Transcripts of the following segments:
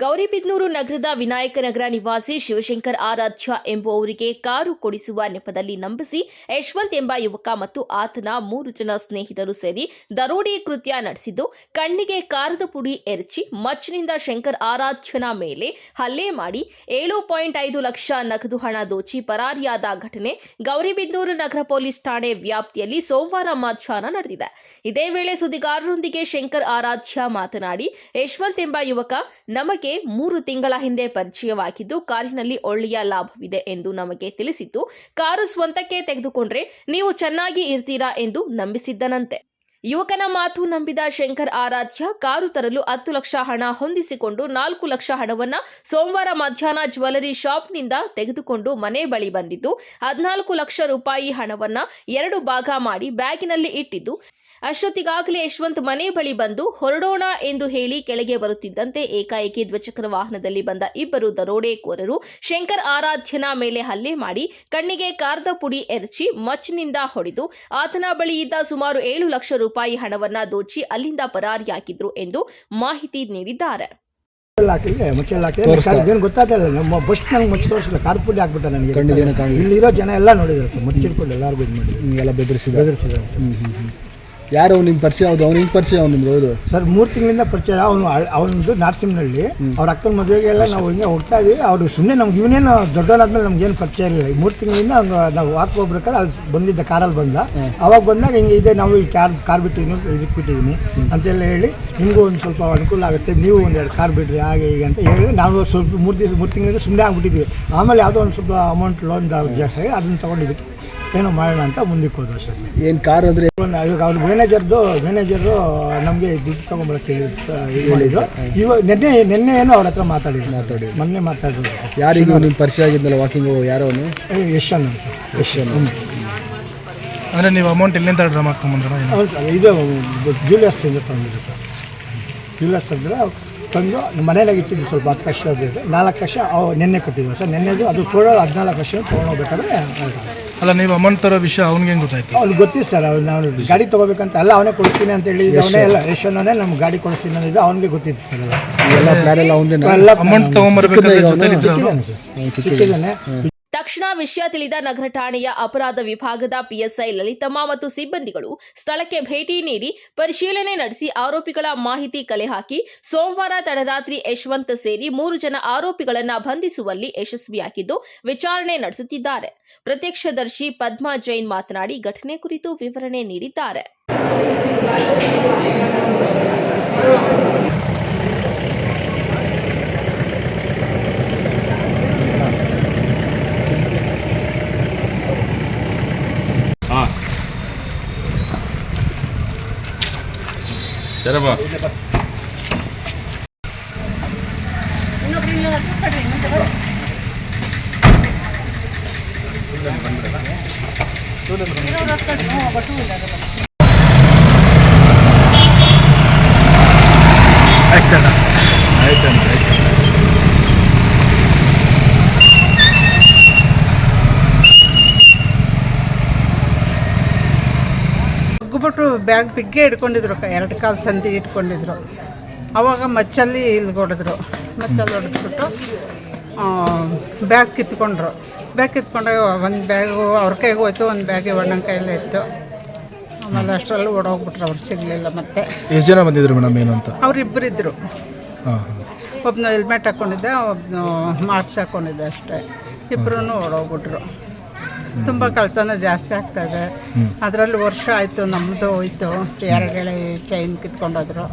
ಗೌರಿಬಿದನೂರು ನಗರದ ವಿನಾಯಕನಗರ ನಿವಾಸಿ ಶಿವಶಂಕರ್ ಆರಾಧ್ಯ ಎಂಬುವವರಿಗೆ ಕಾರು ಕೊಡಿಸುವ ನೆಪದಲ್ಲಿ ನಂಬಿಸಿ ಯಶವಂತ್ ಎಂಬ ಯುವಕ ಮತ್ತು ಆತನ 3 ಜನ ಸ್ನೇಹಿತರು ಸೇರಿ ದರೋಡೆ ಕೃತ್ಯ ನಡೆಸಿದ್ದು, ಕಣ್ಣಿಗೆ ಕಾರದ ಪುಡಿ ಎರಚಿ ಮಚ್ಚಿನಿಂದ ಶಂಕರ್ ಆರಾಧ್ಯನ ಮೇಲೆ ಹಲ್ಲೆ ಮಾಡಿ 7.5 ಲಕ್ಷ ನಗದು ಹಣ ದೋಚಿ ಪರಾರಿಯಾದ ಘಟನೆ ಗೌರಿಬಿದನೂರು ನಗರ ಪೊಲೀಸ್ ಠಾಣೆ ವ್ಯಾಪ್ತಿಯಲ್ಲಿ ಸೋಮವಾರ ಮಧ್ಯಾಹ್ನ ನಡೆದಿದೆ. ಇದೇ ವೇಳೆ ಸುದ್ದಿಗಾರರೊಂದಿಗೆ ಶಂಕರ್ ಆರಾಧ್ಯ ಮಾತನಾಡಿ, ಯಶವಂತ್ ಎಂಬ ಯುವಕ ನಮಗೆ 3 ತಿಂಗಳ ಹಿಂದೆ ಪರಿಚಯವಾಗಿದ್ದು, ಕಾರಿನಲ್ಲಿ ಒಳ್ಳೆಯ ಲಾಭವಿದೆ ಎಂದು ನಮಗೆ ತಿಳಿಸಿದ್ದು, ಕಾರು ಸ್ವಂತಕ್ಕೆ ತೆಗೆದುಕೊಂಡ್ರೆ ನೀವು ಚೆನ್ನಾಗಿ ಇರ್ತೀರಾ ಎಂದು ನಂಬಿಸಿದ್ದನಂತೆ. ಯುವಕನ ಮಾತು ನಂಬಿದ ಶಂಕರ್ ಆರಾಧ್ಯ ಕಾರು ತರಲು 10 ಲಕ್ಷ ಹಣ ಹೊಂದಿಸಿಕೊಂಡು 4 ಲಕ್ಷ ಹಣವನ್ನ ಸೋಮವಾರ ಮಧ್ಯಾಹ್ನ ಜ್ಯುವೆಲರಿ ಶಾಪ್ನಿಂದ ತೆಗೆದುಕೊಂಡು ಮನೆ ಬಳಿ ಬಂದಿದ್ದು, 14 ಲಕ್ಷ ರೂಪಾಯಿ ಹಣವನ್ನ 2 ಭಾಗ ಮಾಡಿ ಬ್ಯಾಗಿನಲ್ಲಿ ಇಟ್ಟಿದ್ದು, ಅಷ್ಟೊತ್ತಿಗಾಗಲೇ ಯಶವಂತ್ ಮನೆ ಬಳಿ ಬಂದು ಹೊರಡೋಣ ಎಂದು ಹೇಳಿ ಕೆಳಗೆ ಬರುತ್ತಿದ್ದಂತೆ ಏಕಾಏಕಿ ದ್ವಿಚಕ್ರ ವಾಹನದಲ್ಲಿ ಬಂದ 2 ದರೋಡೆಕೋರರು ಶಂಕರ್ ಆರಾಧ್ಯನ ಮೇಲೆ ಹಲ್ಲೆ ಮಾಡಿ ಕಣ್ಣಿಗೆ ಕಾರದ ಪುಡಿ ಎರಚಿ ಮಚ್ಚಿನಿಂದ ಹೊಡೆದು ಆತನ ಬಳಿ ಇದ್ದ ಸುಮಾರು 7 ಲಕ್ಷ ರೂಪಾಯಿ ಹಣವನ್ನ ದೋಚಿ ಅಲ್ಲಿಂದ ಪರಾರಿಯಾಗಿದ್ರು ಎಂದು ಮಾಹಿತಿ ನೀಡಿದ್ದಾರೆ. ಗೊತ್ತಾಗಲ್ಲ, ನಮ್ಮ ಬಸ್ ನಂಗೆ ಮಚ್ಚಿ ತೋರಿಸಿಲ್ಲ, ಕಾರ್ ಪುಡಿ ಹಾಕ್ಬಿಟ್ಟ ನನಗೆ. ಇಲ್ಲಿರೋ ಜನ ಎಲ್ಲ ನೋಡಿದ್ರು ಸರ್, ಮಚ್ಚಿಡ್ಕೊಂಡು ಎಲ್ಲರಿಗೂ ಇದು ಮಾಡಿ ಎಲ್ಲ ಬೆದರಿಸಿದ್ದಾರೆ ಸರ್. ಯಾರು ನಿಮ್ಮ ಪರಿಚಯ? ಹೌದು, ಅವ್ನು ಹಿಂಗೆ ಪರಿಚಯ ನಿಮ್ದು? ಹೌದು ಸರ್, 3 ತಿಂಗಳಿಂದ ಪರಿಚಯ. ಅವನದು ನಾರ್ಸಿಂಹಳ್ಳಿ, ಅವ್ರ ಅಕ್ಕನ ಮದುವೆಗೆ ಎಲ್ಲ ನಾವು ಹಿಂಗೆ ಹೋಗ್ತಾ ಇದ್ವಿ. ಅವರು ಸುಮ್ಮನೆ ನಮ್ಗೆ ಇವನೇನು ದೊಡ್ಡವನಾದ್ಮೇಲೆ ನಮ್ಗೇನು ಪರಿಚಯ ಇರಲಿಲ್ಲ. 3 ತಿಂಗಳಿಂದ ನಾವು ವಾಕ್ ಹೋಗ್ಬೇಕಾದ್ರೆ ಅಲ್ಲಿ ಬಂದಿದ್ದ ಕಾರಲ್ಲಿ ಬಂದ. ಅವಾಗ ಬಂದಾಗ ಹಿಂಗೆ ಇದೆ, ನಾವು ಈ ಕಾರ್ ಬಿಟ್ಟಿದ್ದೀನಿ, ಇದಕ್ಕೆ ಬಿಟ್ಟಿದ್ದೀನಿ ಅಂತೆಲ್ಲ ಹೇಳಿ, ನಿಮಗೂ ಒಂದು ಸ್ವಲ್ಪ ಅನುಕೂಲ ಆಗುತ್ತೆ, ನೀವು 1-2 ಕಾರ್ ಬಿಡ್ರಿ ಹಾಗೆ ಹೀಗೆ ಅಂತ ಹೇಳಿ ನಾವು ಸ್ವಲ್ಪ 3 ತಿಂಗಳಿಂದ ಸುಮ್ಮನೆ ಆಗ್ಬಿಟ್ಟಿದ್ವಿ. ಆಮೇಲೆ ಯಾವುದೋ ಒಂದು ಸ್ವಲ್ಪ ಅಮೌಂಟ್ ಲೋನ್ ಜಾಸ್ತಿ ಆಗಿ ಅದನ್ನು ತೊಗೊಂಡಿದ್ದಕ್ಕೆ ಏನೋ ಮಾಡೋಣ ಅಂತ ಮುಂದಕ್ಕೆ ಹೋದ್ರು ಅಷ್ಟೇ ಸರ್. ಏನು ಕಾರ್ ಅಂದರೆ ಇವಾಗ ಅವ್ರ ಮ್ಯಾನೇಜರ್ದು ನಮಗೆ ದುಡ್ಡು ತೊಗೊಂಬರಕ್ಕೆ ಇದು ಮಾಡಿದ್ರು. ಇವಾಗ ನಿನ್ನೆ ಏನೋ ಅವ್ರ ಹತ್ರ ಮೊನ್ನೆ ಮಾತಾಡಿದ್ರು. ಯಾರಿಗೂ ನಿಮ್ಮ ಪರಿಚಯ ಆಗಿದ್ದಲ್ಲ ವಾಕಿಂಗ್? ಯಾರೋ ಯಶನ್ ಸರ್. ಯಶನ್ ಅಂದರೆ ನೀವು ಅಮೌಂಟ್ ಎಲ್ಲಿಂದ ಡ್ರಾ ಮಾಡ್ಕೊಂಬಂದ್ರೆ? ಹೌದು ಸರ್, ಇದು ಜ್ಯುವೆಲರ್ಸಿಂದ ತೊಗೊಂಡಿದ್ದು ಸರ್. ಜ್ಯುವೆಲರ್ಸ್ ಅಂದರೆ ತಂದು ಮನೇಲಾಗಿ ಇಟ್ಟಿದ್ದು ಸ್ವಲ್ಪ 10 ಲಕ್ಷ ಬೇಕು. 4 ಲಕ್ಷ ನಿನ್ನೆ ಕೊಟ್ಟಿದ್ವಿ ಸರ್. ನಿನ್ನೆದು ಅದು ಕೊಡೋದು 14 ಲಕ್ಷ ತೊಗೊಂಡೋಗ್ಬೇಕಾದ್ರೆ. ಅಲ್ಲ, ನೀವು ಅಮೌಂಟ್ ತರೋ ವಿಷಯ ಅವ್ನಿಗೆ ಹೆಂಗೆ ಗೊತ್ತಾಯ್ತು? ಅವ್ನಿಗೆ ಗೊತ್ತಿತ್ತು ಸರ್. ನಾವು ಗಾಡಿ ತೊಗೋಬೇಕಂತ ಎಲ್ಲ ಅವನೇ ಕೊಡಿಸ್ತೀನಿ ಅಂತ ಹೇಳಿ ಅವನೇ ಎಲ್ಲ ಯಶವನ್ನೇ ನಮ್ಗೆ ಗಾಡಿ ಕೊಡಿಸ್ತೀನಿ ಅಂದಿದ್ದು ಅವನಿಗೆ ಗೊತ್ತಿತ್ತು ಸರ್. ಎಲ್ಲ ಪ್ಲಾನ್ ಎಲ್ಲ ಅವನೇ ಎಲ್ಲ ಅಮೌಂಟ್ ತೊಗೊಂಬರ್ಬೇಕಾದ್ರೆ ಸಿಕ್ಕಿದ್ದಾನೆ. ತಕ್ಷಣ ವಿಷಯ ತಿಳಿದ ನಗರ ಠಾಣೆಯ ಅಪರಾಧ ವಿಭಾಗದ ಪಿಎಸ್ಐ ಲಲಿತಮ್ಮ ಮತ್ತು ಸಿಬ್ಬಂದಿಗಳು ಸ್ಥಳಕ್ಕೆ ಭೇಟಿ ನೀಡಿ ಪರಿಶೀಲನೆ ನಡೆಸಿ ಆರೋಪಿಗಳ ಮಾಹಿತಿ ಕಲೆ ಹಾಕಿ ಸೋಮವಾರ ತಡರಾತ್ರಿ ಯಶವಂತ್ ಸೇರಿ 3 ಜನ ಆರೋಪಿಗಳನ್ನ ಬಂಧಿಸುವಲ್ಲಿ ಯಶಸ್ವಿಯಾಗಿದ್ದು ವಿಚಾರಣೆ ನಡೆಸುತ್ತಿದ್ದಾರೆ. ಪ್ರತ್ಯಕ್ಷದರ್ಶಿ ಪದ್ಮಾ ಜೈನ್ ಮಾತನಾಡಿ ಘಟನೆ ಕುರಿತು ವಿವರಣೆ ನೀಡಿದ್ದಾರೆ. ಚರಬಾ ಬಿಟ್ಟು ಬ್ಯಾಗ್ ಬಿಗ್ಗೆ ಇಟ್ಕೊಂಡಿದ್ರು, 2 ಕಾಲು ಸಂದಿ ಇಟ್ಕೊಂಡಿದ್ರು. ಆವಾಗ ಮಚ್ಚಲ್ಲಿ ಹೊಡೆದ್ರು. ಮಚ್ಚಲ್ಲಿ ಹೊಡೆದ್ಬಿಟ್ಟು ಬ್ಯಾಗ್ ಕಿತ್ಕೊಂಡ್ರು. ಬ್ಯಾಗ್ ಕಿತ್ಕೊಂಡಾಗ ಒಂದು ಬ್ಯಾಗು ಅವ್ರ ಕೈಗೆ ಹೋಯ್ತು, ಒಂದು ಬ್ಯಾಗ್ ಒಣ್ಣನ ಕೈಲೇ ಇತ್ತು. ಆಮೇಲೆ ಅಷ್ಟರಲ್ಲಿ ಓಡೋಗ್ಬಿಟ್ರು, ಅವ್ರು ಸಿಗಲಿಲ್ಲ. ಮತ್ತೆ ಎಷ್ಟು ಜನ ಬಂದಿದ್ರು ಮೇಡಮ್? ಏನು ಅಂತ? ಅವರಿಬ್ಬರಿದ್ದರು. ಒಬ್ಬನು ಹೆಲ್ಮೆಟ್ ಹಾಕ್ಕೊಂಡಿದ್ದೆ, ಒಬ್ಬನು ಮಾರ್ಕ್ಸ್ ಹಾಕ್ಕೊಂಡಿದ್ದೆ ಅಷ್ಟೇ. ಇಬ್ಬರೂ ಓಡೋಗ್ಬಿಟ್ರು. ತುಂಬ ಕಳ್ತನ ಜಾಸ್ತಿ ಆಗ್ತಾಯಿದೆ. ಅದರಲ್ಲಿ ವರ್ಷ ಆಯಿತು, ನಮ್ಮದು ಹೋಯ್ತು. 2 ಚೈನ್ ಕಿತ್ಕೊಂಡೋದ್ರು.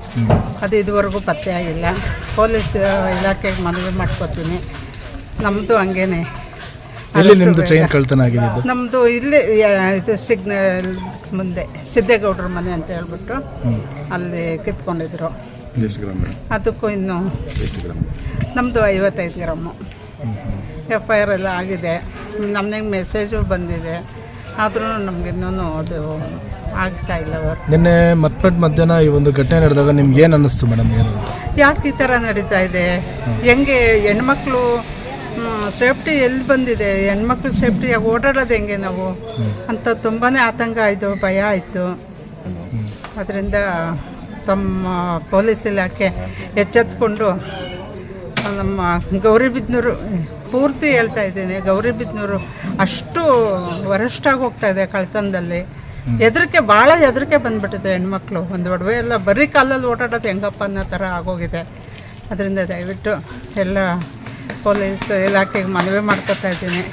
ಅದು ಇದುವರೆಗೂ ಪತ್ತೆ ಆಗಿಲ್ಲ. ಪೊಲೀಸ್ ಇಲಾಖೆಗೆ ಮನವಿ ಮಾಡ್ಕೋತೀನಿ. ನಮ್ಮದು ಹಂಗೇನೆ. ಚೈನ್ ಕಳ್ತನ ಆಗಿದೆ? ನಮ್ಮದು ಇಲ್ಲೇ ಇದು ಸಿಗ್ನಲ್ ಮುಂದೆ ಸಿದ್ದೇಗೌಡ್ರ ಮನೆ ಅಂತ ಹೇಳ್ಬಿಟ್ಟು ಅಲ್ಲಿ ಕಿತ್ಕೊಂಡಿದ್ರು. ಅದಕ್ಕೂ ಇನ್ನು ನಮ್ಮದು 55 ಗ್ರಾಮು. FIR ಎಲ್ಲ ಆಗಿದೆ. ನಮಗೆ ಮೆಸೇಜು ಬಂದಿದೆ, ಆದ್ರೂ ನಮಗಿನ್ನೂ ಅದು ಆಗ್ತಾ ಇಲ್ಲ. ನಿನ್ನೆ ಮಧ್ಯಾಹ್ನ ಈ ಒಂದು ಘಟನೆ ನಡೆದಾಗ ನಿಮ್ಗೆ ಏನು ಅನ್ನಿಸ್ತು ಮೇಡಮ್? ಏನು ಯಾಕೆ ಈ ಥರ ನಡೀತಾ ಇದೆ? ಹೆಂಗೆ ಹೆಣ್ಮಕ್ಳು ಸೇಫ್ಟಿ ಎಲ್ಲಿ ಬಂದಿದೆ? ಹೆಣ್ಮಕ್ಳು ಸೇಫ್ಟಿಯಾಗಿ ಓಡಾಡೋದು ಹೆಂಗೆ ನಾವು ಅಂತ ತುಂಬಾ ಆತಂಕ ಆಯಿತು, ಭಯ ಆಯಿತು. ಅದರಿಂದ ತಮ್ಮ ಪೊಲೀಸ್ ಇಲಾಖೆ ಎಚ್ಚೆತ್ತುಕೊಂಡು ನಮ್ಮ ಗೌರಿಬಿದನೂರು ಪೂರ್ತಿ ಹೇಳ್ತಾ ಇದ್ದೀನಿ, ಗೌರಿಬಿದನೂರು ಅಷ್ಟು ವರಷ್ಟಾಗಿ ಹೋಗ್ತಾ ಇದೆ ಕಳ್ತನದಲ್ಲಿ. ಭಾಳ ಹೆದರಿಕೆ ಬಂದ್ಬಿಟ್ಟಿದೆ. ಹೆಣ್ಮಕ್ಳು ಒಂದು ಒಡವೆ ಎಲ್ಲ ಬರೀ ಕಾಲಲ್ಲಿ ಓಡಾಡೋದು ಹೆಂಗಪ್ಪ ಅನ್ನೋ ಥರ ಆಗೋಗಿದೆ. ಅದರಿಂದ ದಯವಿಟ್ಟು ಎಲ್ಲ ಪೊಲೀಸ್ ಇಲಾಖೆಗೆ ಮನವಿ ಮಾಡ್ಕೊತಾ ಇದ್ದೀನಿ,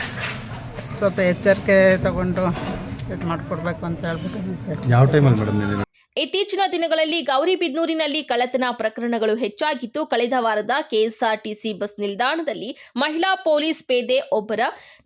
ಸ್ವಲ್ಪ ಎಚ್ಚರಿಕೆ ತಗೊಂಡು ಇದು ಮಾಡಿಕೊಡ್ಬೇಕು ಅಂತ ಹೇಳ್ಬಿಟ್ಟು. ಯಾವ ಟೈಮಲ್ಲಿ ಮೇಡಮ್? ಇತ್ತೀಚಿನ ದಿನಗಳಲ್ಲಿ ಗೌರಿಬಿದನೂರಿನಲ್ಲಿ ಕಳ್ಳತನ ಪ್ರಕರಣಗಳು ಹೆಚ್ಚಾಗಿದ್ದು, ಕಳೆದ ವಾರದ ಕೆಎಸ್ಆರ್ಟಿಸಿ ಬಸ್ ನಿಲ್ದಾಣದಲ್ಲಿ ಮಹಿಳಾ ಪೊಲೀಸ್ ಪೇದೆ ಒಬ್ಬರ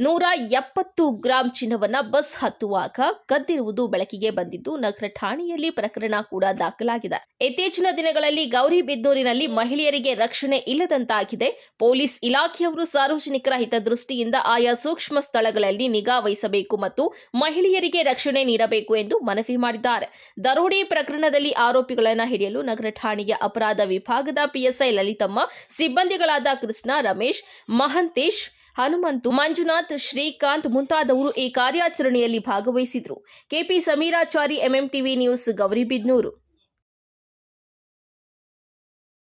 170 ಗ್ರಾಂ ಚಿನ್ನವನ್ನ ಬಸ್ ಹತ್ತುವಾಗ ಕದ್ದಿರುವುದು ಬೆಳಕಿಗೆ ಬಂದಿದ್ದು, ನಗರ ಠಾಣೆಯಲ್ಲಿ ಪ್ರಕರಣ ಕೂಡ ದಾಖಲಾಗಿದೆ. ಇತ್ತೀಚಿನ ದಿನಗಳಲ್ಲಿ ಗೌರಿಬಿದನೂರಿನಲ್ಲಿ ಮಹಿಳೆಯರಿಗೆ ರಕ್ಷಣೆ ಇಲ್ಲದಂತಾಗಿದೆ. ಪೊಲೀಸ್ ಇಲಾಖೆಯವರು ಸಾರ್ವಜನಿಕರ ಹಿತದೃಷ್ಟಿಯಿಂದ ಆಯಾ ಸೂಕ್ಷ್ಮ ಸ್ಥಳಗಳಲ್ಲಿ ನಿಗಾ ವಹಿಸಬೇಕು ಮತ್ತು ಮಹಿಳೆಯರಿಗೆ ರಕ್ಷಣೆ ನೀಡಬೇಕು ಎಂದು ಮನವಿ ಮಾಡಿದ್ದಾರೆ. ದರೋಡೆ ಪ್ರಕರಣದಲ್ಲಿ ಆರೋಪಿಗಳನ್ನು ಹಿಡಿಯಲು ನಗರ ಠಾಣೆಯ ಅಪರಾಧ ವಿಭಾಗದ ಪಿಎಸ್ಐ ಲಲಿತಮ್ಮ, ಸಿಬ್ಬಂದಿಗಳಾದ ಕೃಷ್ಣ, ರಮೇಶ್, ಮಹಂತೇಶ್, ಹನುಮಂತು, ಮಂಜುನಾಥ್, ಶ್ರೀಕಾಂತ್ ಮುಂತಾದವರು ಈ ಕಾರ್ಯಾಚರಣೆಯಲ್ಲಿ ಭಾಗವಹಿಸಿದರು. KP Sameerachari, MMTV news, Gauribidanur.